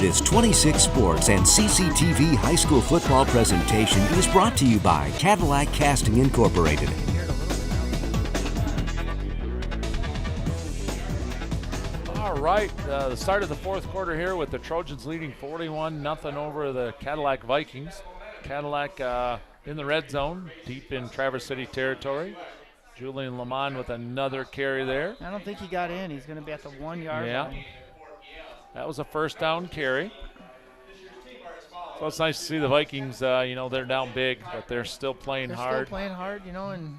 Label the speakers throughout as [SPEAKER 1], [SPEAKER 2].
[SPEAKER 1] This 26 Sports and CCTV high school football presentation is brought to you by Cadillac Casting Incorporated.
[SPEAKER 2] All right, the start of the fourth quarter here with the Trojans leading 41-0 over the Cadillac Vikings. Cadillac in the red zone, deep in Traverse City territory. Julian Lamont with another carry there.
[SPEAKER 3] I don't think he got in. He's going to be at the 1 yard line.
[SPEAKER 2] That was a first down carry. So it's nice to see the Vikings, they're down big, but they're still playing hard.
[SPEAKER 3] They're still playing hard, and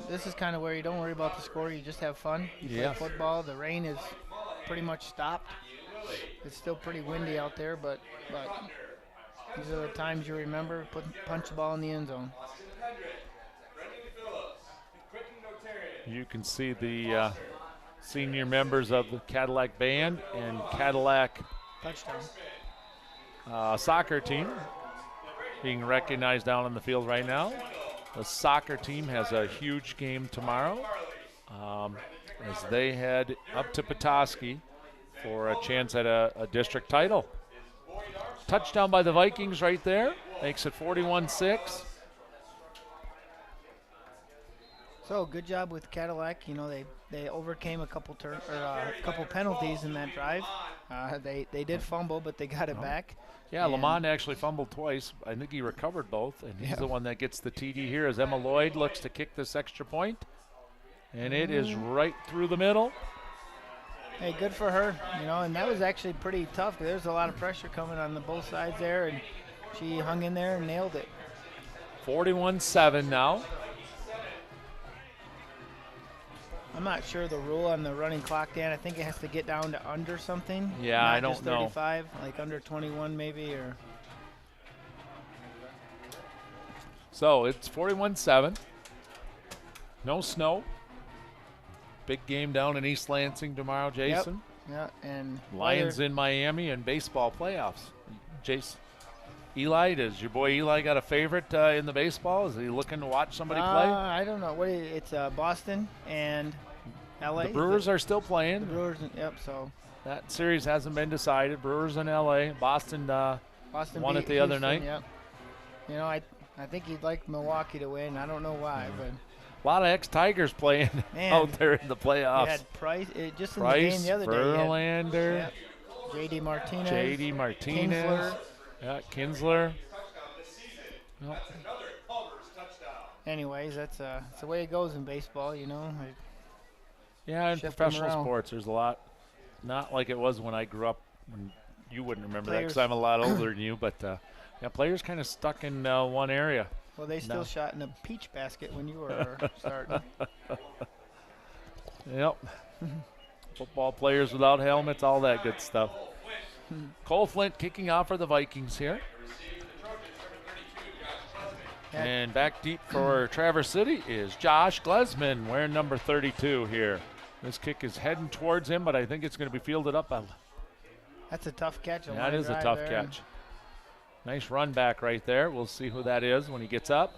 [SPEAKER 3] this is kind of where you don't worry about the score. You just have fun. You play football. The rain is pretty much stopped. It's still pretty windy out there, but these are the times you remember. Punch the ball in the end zone.
[SPEAKER 2] You can see the senior members of the Cadillac band and Cadillac
[SPEAKER 3] touchdown
[SPEAKER 2] soccer team being recognized down on the field right now. The soccer team has a huge game tomorrow as they head up to Petoskey for a chance at a district title. Touchdown by the Vikings right there, makes it 41-6.
[SPEAKER 3] So good job with Cadillac. They overcame a couple penalties in that drive. They did fumble, but they got it back.
[SPEAKER 2] Yeah, Lamont actually fumbled twice. I think he recovered both, and he's the one that gets the TD here as Emma Lloyd looks to kick this extra point. And it is right through the middle.
[SPEAKER 3] Hey, good for her. And that was actually pretty tough. There's a lot of pressure coming on both sides there, and she hung in there and nailed it.
[SPEAKER 2] 41-7 now.
[SPEAKER 3] I'm not sure the rule on the running clock, Dan. I think it has to get down to under something.
[SPEAKER 2] Yeah, I don't
[SPEAKER 3] just 35, like under 21 maybe. Or.
[SPEAKER 2] So it's 41-7. No snow. Big game down in East Lansing tomorrow, Jason.
[SPEAKER 3] Yep. Yeah, and
[SPEAKER 2] Lions in Miami and baseball playoffs. Jason, Eli, does your boy Eli got a favorite in the baseball? Is he looking to watch somebody play?
[SPEAKER 3] I don't know. It's Boston and LA.
[SPEAKER 2] The Brewers are still playing.
[SPEAKER 3] The Brewers, yep. So
[SPEAKER 2] that series hasn't been decided. Brewers and LA. Boston won it the other night.
[SPEAKER 3] Yep. I think he'd like Milwaukee to win. I don't know why, but.
[SPEAKER 2] A lot of ex-Tigers playing out there in the playoffs.
[SPEAKER 3] You had Price, just in the game the other day.
[SPEAKER 2] Verlander.
[SPEAKER 3] J.D. Martinez.
[SPEAKER 2] Kinsler. Yeah, Kinsler. Nope.
[SPEAKER 3] Anyways, that's the way it goes in baseball,
[SPEAKER 2] Yeah, in professional sports, there's a lot. Not like it was when I grew up. You wouldn't remember that because I'm a lot older than you. But, players kind of stuck in one area.
[SPEAKER 3] Well, they still shot in a peach basket when you were starting.
[SPEAKER 2] Yep. Football players without helmets, all that good stuff. Cole Flint kicking off for the Vikings here. And back deep for Traverse City is Josh Glesman wearing number 32 here. This kick is heading towards him, but I think it's going to be fielded up.
[SPEAKER 3] That's a tough catch.
[SPEAKER 2] That is a tough catch. Nice run back right there. We'll see who that is when he gets up.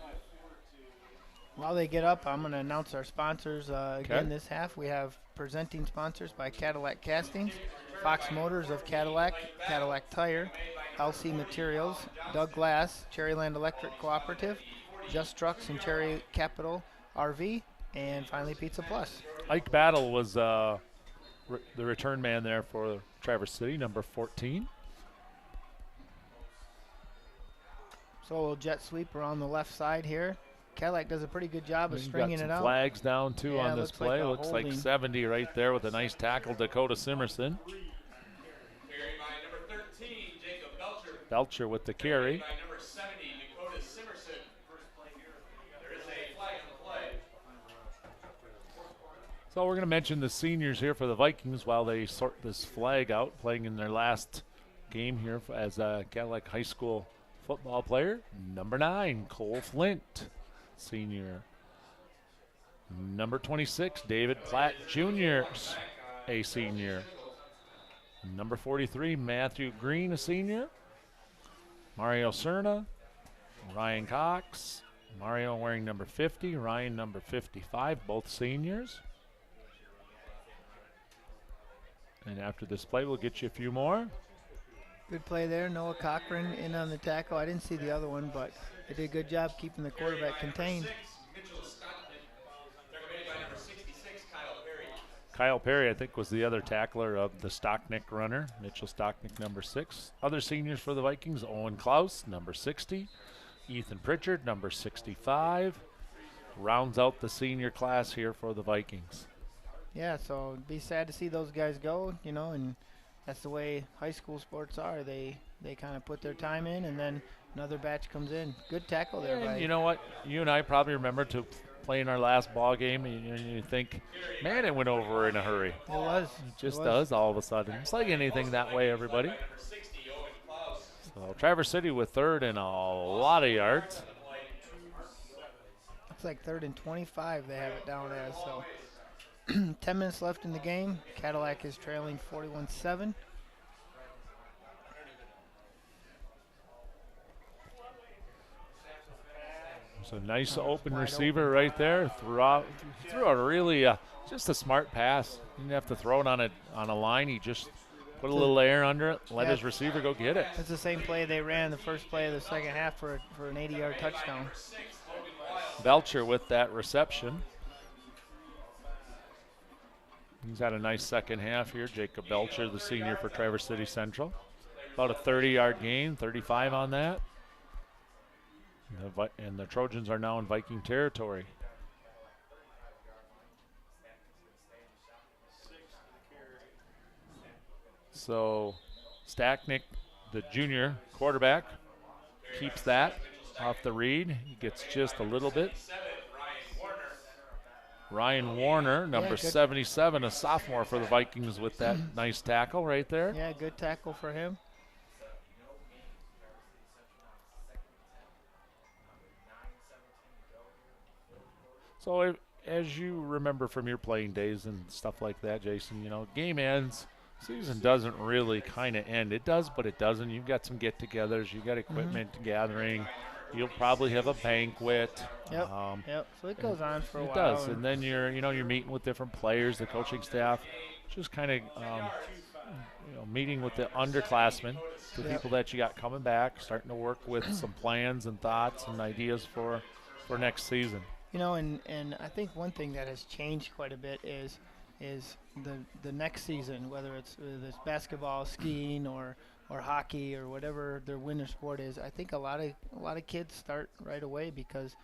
[SPEAKER 3] While they get up, I'm going to announce our sponsors again this half. We have presenting sponsors by Cadillac Castings, Fox Motors of Cadillac, Cadillac Tire, LC Materials, Doug Glass, Cherryland Electric Cooperative, Just Trucks and Cherry Capital RV, and finally Pizza Plus.
[SPEAKER 2] Ike Battle was the return man there for Traverse City, number 14.
[SPEAKER 3] So a little jet sweep around the left side here. Cadillac does a pretty good job of stringing it out.
[SPEAKER 2] Flags down, too, on this play. Looks like 70 right there with a nice tackle, Dakota Simerson. Belcher with the carry. So we're going to mention the seniors here for the Vikings while they sort this flag out, playing in their last game here as a Cadillac High School football player. Number 9, Cole Flint, senior. Number 26, David Platt Jr., a senior. Number 43, Matthew Green, a senior. Mario Cerna, Ryan Cox. Mario wearing number 50, Ryan number 55, both seniors. And after this play, we'll get you a few more.
[SPEAKER 3] Good play there. Noah Cochran in on the tackle. I didn't see the other one, but they did a good job keeping the quarterback contained.
[SPEAKER 2] Kyle Perry, I think, was the other tackler of the Stocknick runner. Mitchell Stocknick, number 6. Other seniors for the Vikings, Owen Klaus, number 60. Ethan Pritchard, number 65. Rounds out the senior class here for the Vikings.
[SPEAKER 3] Yeah, so it'd be sad to see those guys go, and that's the way high school sports are. They kind of put their time in, and then another batch comes in. Good tackle there.
[SPEAKER 2] And you know what? You and I probably remember to playing our last ball game, and you think, man, it went over in a hurry.
[SPEAKER 3] It was.
[SPEAKER 2] It just does all of a sudden. It's like anything that way, everybody. So Traverse City with 3rd and a lot of yards.
[SPEAKER 3] Looks like 3rd and 25 they have it down as. So 10 minutes left in the game. Cadillac is trailing 41-7.
[SPEAKER 2] So nice open receiver right there. Threw a really just a smart pass. Didn't have to throw it on a line. He just put a little air under it, let his receiver go get it.
[SPEAKER 3] That's the same play they ran the first play of the second half for an 80-yard touchdown.
[SPEAKER 2] Belcher with that reception. He's had a nice second half here. Jacob Belcher, the senior for Traverse City Central. About a 30-yard gain, 35 on that. And the Trojans are now in Viking territory. So Stacknick, the junior quarterback, keeps that off the read. He gets just a little bit. Ryan Warner, number 77, a sophomore for the Vikings with that nice tackle right there.
[SPEAKER 3] Yeah, good tackle for him.
[SPEAKER 2] So as you remember from your playing days and stuff like that, Jason, game ends, season doesn't really kind of end. It does, but it doesn't. You've got some get-togethers. You've got equipment gathering. You'll probably have a banquet.
[SPEAKER 3] Yep. So it goes on for a while.
[SPEAKER 2] It does, and then you're meeting with different players, the coaching staff, just kind of meeting with the underclassmen, the people that you got coming back, starting to work with some plans and thoughts and ideas for next season.
[SPEAKER 3] And I think one thing that has changed quite a bit is the next season, whether it's basketball, skiing, or hockey, or whatever their winter sport is. I think a lot of kids start right away because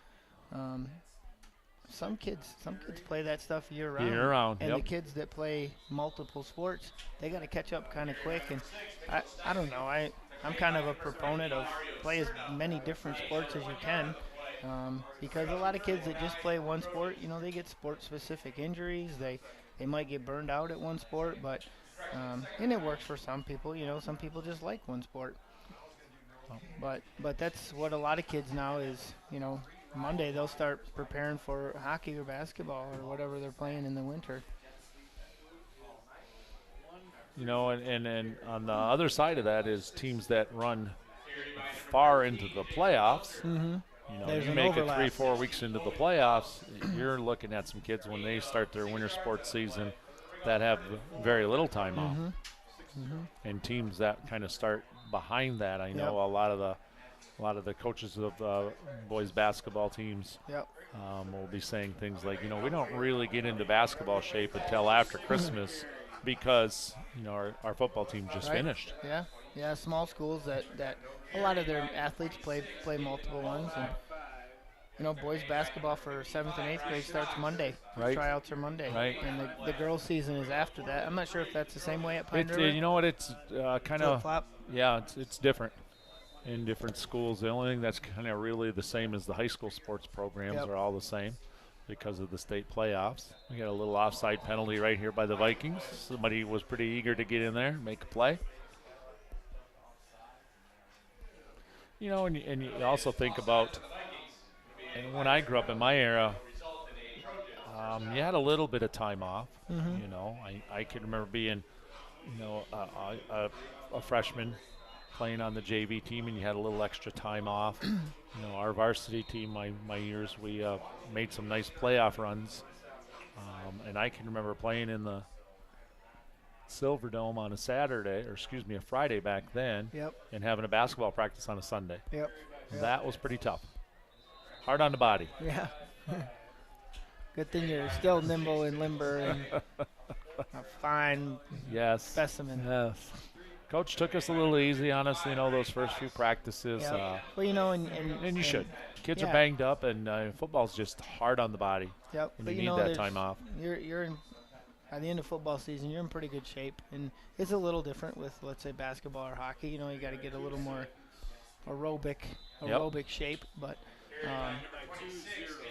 [SPEAKER 3] some kids play that stuff year round. And the kids that play multiple sports, they got to catch up kind of quick. And I don't know. I'm kind of a proponent of play as many different sports as you can. Because a lot of kids that just play one sport, they get sport-specific injuries. They might get burned out at one sport, but and it works for some people. Some people just like one sport. But that's what a lot of kids now is. Monday they'll start preparing for hockey or basketball or whatever they're playing in the winter.
[SPEAKER 2] And on the other side of that is teams that run far into the playoffs.
[SPEAKER 3] Mm-hmm.
[SPEAKER 2] You make it 3-4 weeks into the playoffs, you're looking at some kids when they start their winter sports season that have very little time off. And teams that kind of start behind that. I know a lot of the coaches of boys basketball teams will be saying things like, we don't really get into basketball shape until after Christmas because our football team just finished.
[SPEAKER 3] Yeah, small schools that a lot of their athletes play multiple ones, and boys basketball for 7th and 8th grade starts Monday.
[SPEAKER 2] Right.
[SPEAKER 3] Tryouts are Monday.
[SPEAKER 2] Right.
[SPEAKER 3] And the girls' season is after that. I'm not sure if that's the same way at Pine River.
[SPEAKER 2] You know what? It's kind of
[SPEAKER 3] flip-flop.
[SPEAKER 2] Yeah, it's different in different schools. The only thing that's kind of really the same is the high school sports programs are all the same because of the state playoffs. We got a little offside penalty right here by the Vikings. Somebody was pretty eager to get in there, make a play. And you also think about, and when I grew up in my era, you had a little bit of time off. I can remember being, a freshman playing on the JV team, and you had a little extra time off. Our varsity team, my years, we made some nice playoff runs, and I can remember playing in the Silverdome on a Saturday, or excuse me, a Friday back then,
[SPEAKER 3] Yep.
[SPEAKER 2] and having a basketball practice on a Sunday.
[SPEAKER 3] Yep.
[SPEAKER 2] That was pretty tough. Hard on the body.
[SPEAKER 3] Yeah. Good thing you're still nimble and limber and a fine
[SPEAKER 2] Yes.
[SPEAKER 3] specimen.
[SPEAKER 2] Yes. Coach took us a little easy on us, those first few practices.
[SPEAKER 3] Yep. Well,
[SPEAKER 2] And you should. Kids are
[SPEAKER 3] yeah.
[SPEAKER 2] banged up, and football's just hard on the body.
[SPEAKER 3] Yep.
[SPEAKER 2] And
[SPEAKER 3] But
[SPEAKER 2] you need that time off.
[SPEAKER 3] You're in, at the end of football season, you're in pretty good shape, and it's a little different with, let's say, basketball or hockey. You got to get a little more aerobic shape, but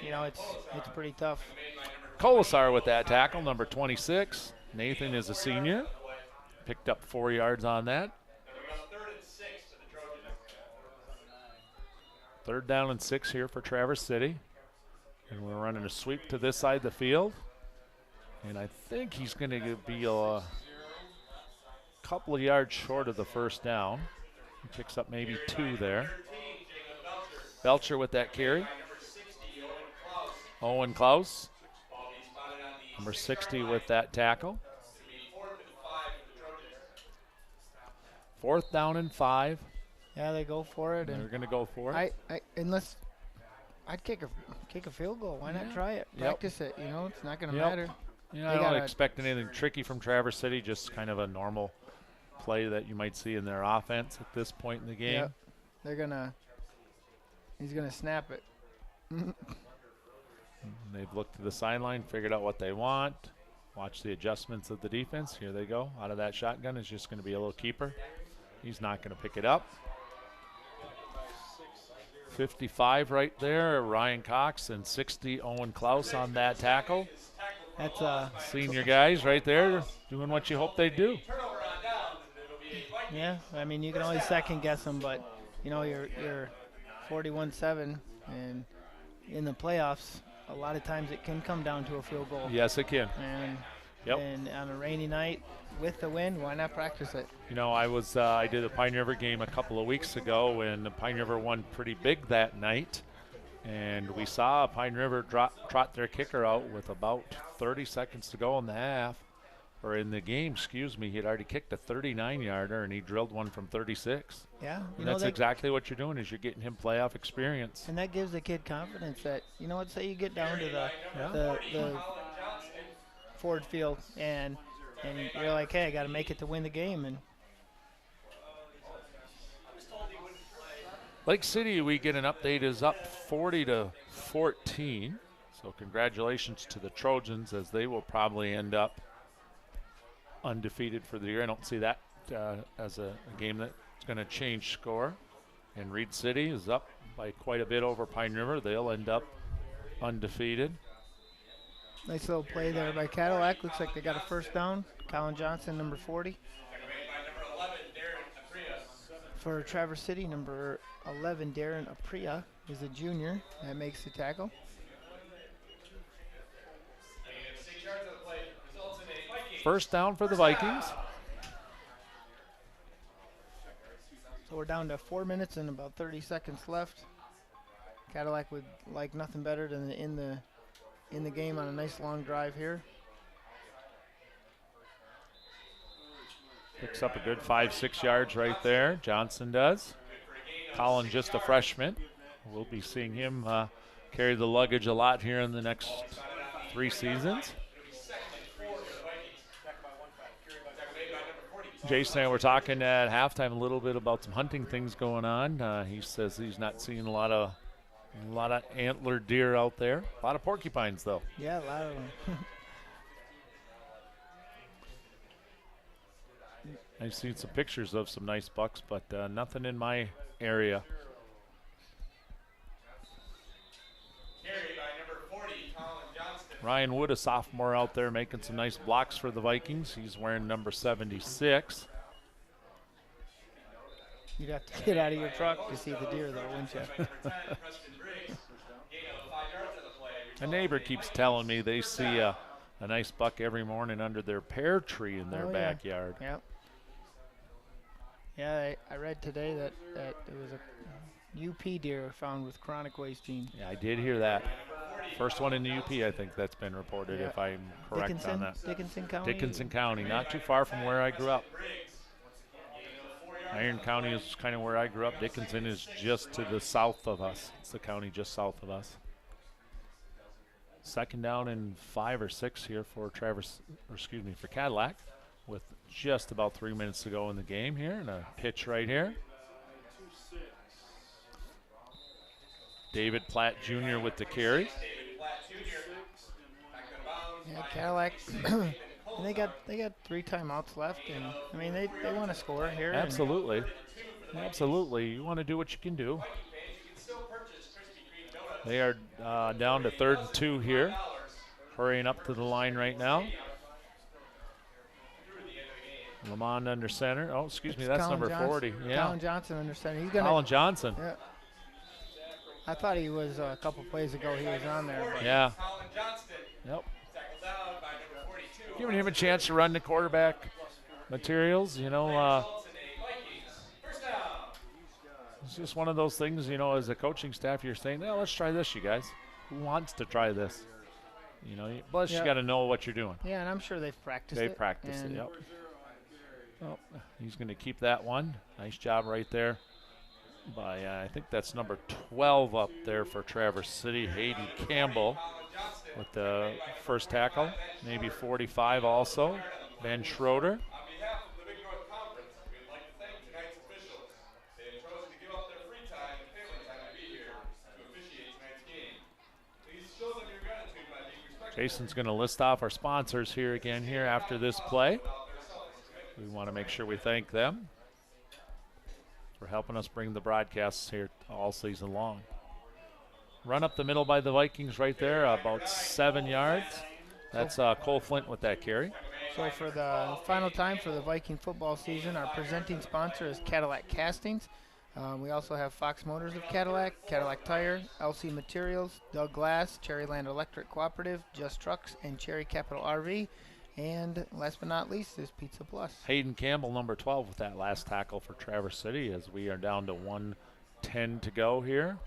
[SPEAKER 3] it's pretty tough.
[SPEAKER 2] Colasar with that tackle, number 26. Nathan is a senior. Picked up 4 yards on that. 3rd down and 6 here for Traverse City. And we're running a sweep to this side of the field. And I think he's going to be a couple of yards short of the first down. He picks up maybe 2 there. Belcher with that carry. Owen Klaus, number 60 with that tackle. 4th down and 5.
[SPEAKER 3] Yeah, they go for it.
[SPEAKER 2] They're
[SPEAKER 3] And
[SPEAKER 2] going to go for it.
[SPEAKER 3] I'd kick a field goal. Why not try it?
[SPEAKER 2] Yep.
[SPEAKER 3] Practice it. It's not going to
[SPEAKER 2] Yep.
[SPEAKER 3] matter.
[SPEAKER 2] I don't expect anything tricky from Traverse City, just kind of a normal play that you might see in their offense at this point in the game.
[SPEAKER 3] Yep. He's going to snap it.
[SPEAKER 2] They've looked to the sideline, figured out what they want, watch the adjustments of the defense. Here they go. Out of that shotgun is just going to be a little keeper. He's not going to pick it up. 55 right there, Ryan Cox, and 60, Owen Klaus on that tackle.
[SPEAKER 3] That's
[SPEAKER 2] Senior guys right there doing what you hope they do.
[SPEAKER 3] Yeah, I mean, you can always second guess them, but you're 41-7, and in the playoffs, a lot of times it can come down to a field goal.
[SPEAKER 2] Yes, it can.
[SPEAKER 3] And on a rainy night with the wind, why not practice it?
[SPEAKER 2] I did a Pine River game a couple of weeks ago, and the Pine River won pretty big that night. And we saw Pine River trot their kicker out with about 30 seconds to go in the half, or in the game, excuse me. He had already kicked a 39-yarder, and he drilled one from 36.
[SPEAKER 3] Yeah.
[SPEAKER 2] And that's exactly what you're doing, is you're getting him playoff experience.
[SPEAKER 3] And that gives the kid confidence that, say you get down to the Ford Field, and you're like, hey, I got to make it to win the game. And
[SPEAKER 2] Lake City, we get an update, is up 40-14. So congratulations to the Trojans, as they will probably end up undefeated for the year. I don't see that as a game that's going to change score. And Reed City is up by quite a bit over Pine River. They'll end up undefeated.
[SPEAKER 3] nice little play there by Cadillac. Looks like they got a first down. Colin Johnson, number 40. For Traverse City, number 11, Darren Apria, is a junior. That makes the tackle.
[SPEAKER 2] First down for the Vikings.
[SPEAKER 3] So we're down to 4 minutes and about 30 seconds left. Cadillac would like nothing better than in the game on a nice long drive here.
[SPEAKER 2] Picks up a good 5-6 yards right there. Johnson does. Colin, just a freshman. We'll be seeing him carry the luggage a lot here in the next 3 seasons. Jason and I were talking at halftime a little bit about some hunting things going on. He says he's not seeing a lot of antlered deer out there. A lot of porcupines, though.
[SPEAKER 3] Yeah, a lot of them.
[SPEAKER 2] I've seen some pictures of some nice bucks, but nothing in my area. Ryan Wood, a sophomore out there, making some nice blocks for the Vikings. He's wearing number 76.
[SPEAKER 3] You'd have to get out of your truck to see the deer, though, wouldn't you?
[SPEAKER 2] A neighbor keeps telling me they see a nice buck every morning under their pear tree in their backyard.
[SPEAKER 3] Yep. Yeah, I read today that there was a UP deer found with chronic waste gene.
[SPEAKER 2] Yeah, I did hear that. First one in the UP, I think that's been reported, if I'm correct on that.
[SPEAKER 3] Dickinson County?
[SPEAKER 2] Dickinson County, not too far from where I grew up. Iron County is kind of where I grew up. Dickinson is just to the south of us. It's the county just south of us. Second down and 5 or 6 here for for Cadillac, with just about 3 minutes to go in the game here, and a pitch right here. David Platt Jr. with the carry.
[SPEAKER 3] Yeah, Cadillac. they got 3 timeouts left, and I mean they want to score here.
[SPEAKER 2] Absolutely, absolutely. You want to do what you can do. They are down to 3rd and 2 here, hurrying up to the line right now. Lamond under center. Oh, excuse me, that's number 40. Yeah,
[SPEAKER 3] Colin Johnson under center. He's
[SPEAKER 2] Colin Johnson.
[SPEAKER 3] Yeah. I thought he was a couple plays ago. He was on there. But
[SPEAKER 2] Yeah. Yep. Giving him a chance to run the quarterback materials, it's just one of those things, as a coaching staff, you're saying, let's try this, you guys. Who wants to try this? Plus you got to know what you're doing.
[SPEAKER 3] Yeah, and I'm sure they've practiced
[SPEAKER 2] it. They practiced it, yep. Well, he's going to keep that one. Nice job right there by, I think that's number 12 up there for Traverse City, Hayden Campbell with the first tackle, maybe 45 also. Ben Schroeder. Jason's going to list off our sponsors here again after this play. We want to make sure we thank them for helping us bring the broadcasts here all season long. Run up the middle by the Vikings right there, about 7 yards. That's Cole Flint with that carry.
[SPEAKER 3] So for the final time for the Viking football season, our presenting sponsor is Cadillac Castings. We also have Fox Motors of Cadillac, Cadillac Tire, LC Materials, Doug Glass, Cherryland Electric Cooperative, Just Trucks, and Cherry Capital RV. And last but not least is Pizza Plus.
[SPEAKER 2] Hayden Campbell, number 12, with that last tackle for Traverse City as we are down to 1:10 to go here.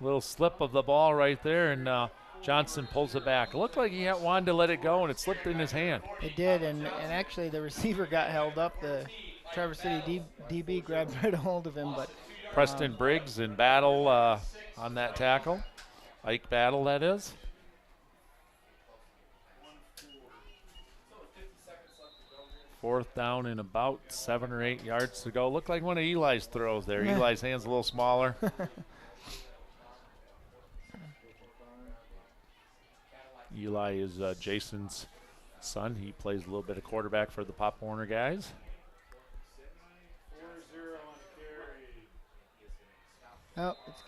[SPEAKER 2] Little slip of the ball right there, and Johnson pulls it back. It looked like he wanted to let it go, and it slipped in his hand.
[SPEAKER 3] It did, and actually the receiver got held up. The Traverse City DB grabbed right a hold of him. But
[SPEAKER 2] Preston Briggs in battle on that tackle. Ike Battle, that is. Fourth down and about 7 or 8 yards to go. Looked like one of Eli's throws there. Eli's hand's a little smaller. Eli is Jason's son. He plays a little bit of quarterback for the Pop Warner guys.
[SPEAKER 3] Oh, it's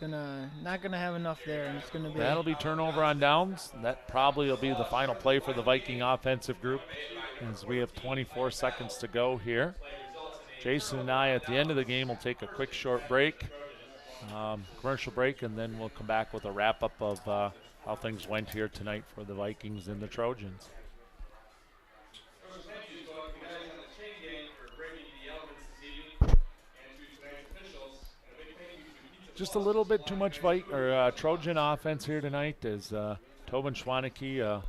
[SPEAKER 3] not gonna have enough there, and it's gonna be.
[SPEAKER 2] That'll be turnover on downs. That probably will be the final play for the Viking offensive group, as we have 24 seconds to go here. Jason and I, at the end of the game, will take a quick short break, commercial break, and then we'll come back with a wrap-up of how things went here tonight for the Vikings and the Trojans. Just a little bit too much Trojan offense here tonight, as Tobin Schwaneke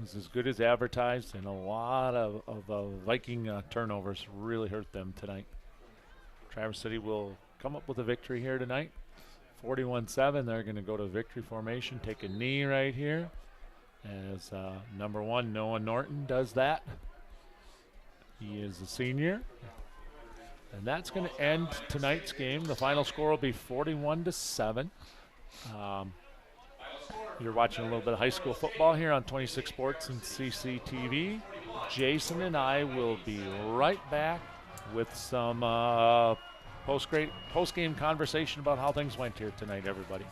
[SPEAKER 2] was as good as advertised, and a lot of Viking turnovers really hurt them tonight. Traverse City will come up with a victory here tonight. 41-7, they're going to go to victory formation, take a knee right here, as number 1, Noah Norton, does that. He is a senior. And that's going to end tonight's game. The final score will be 41-7. You're watching a little bit of high school football here on 26 Sports and CCTV. Jason and I will be right back with some post-game conversation about how things went here tonight, everybody.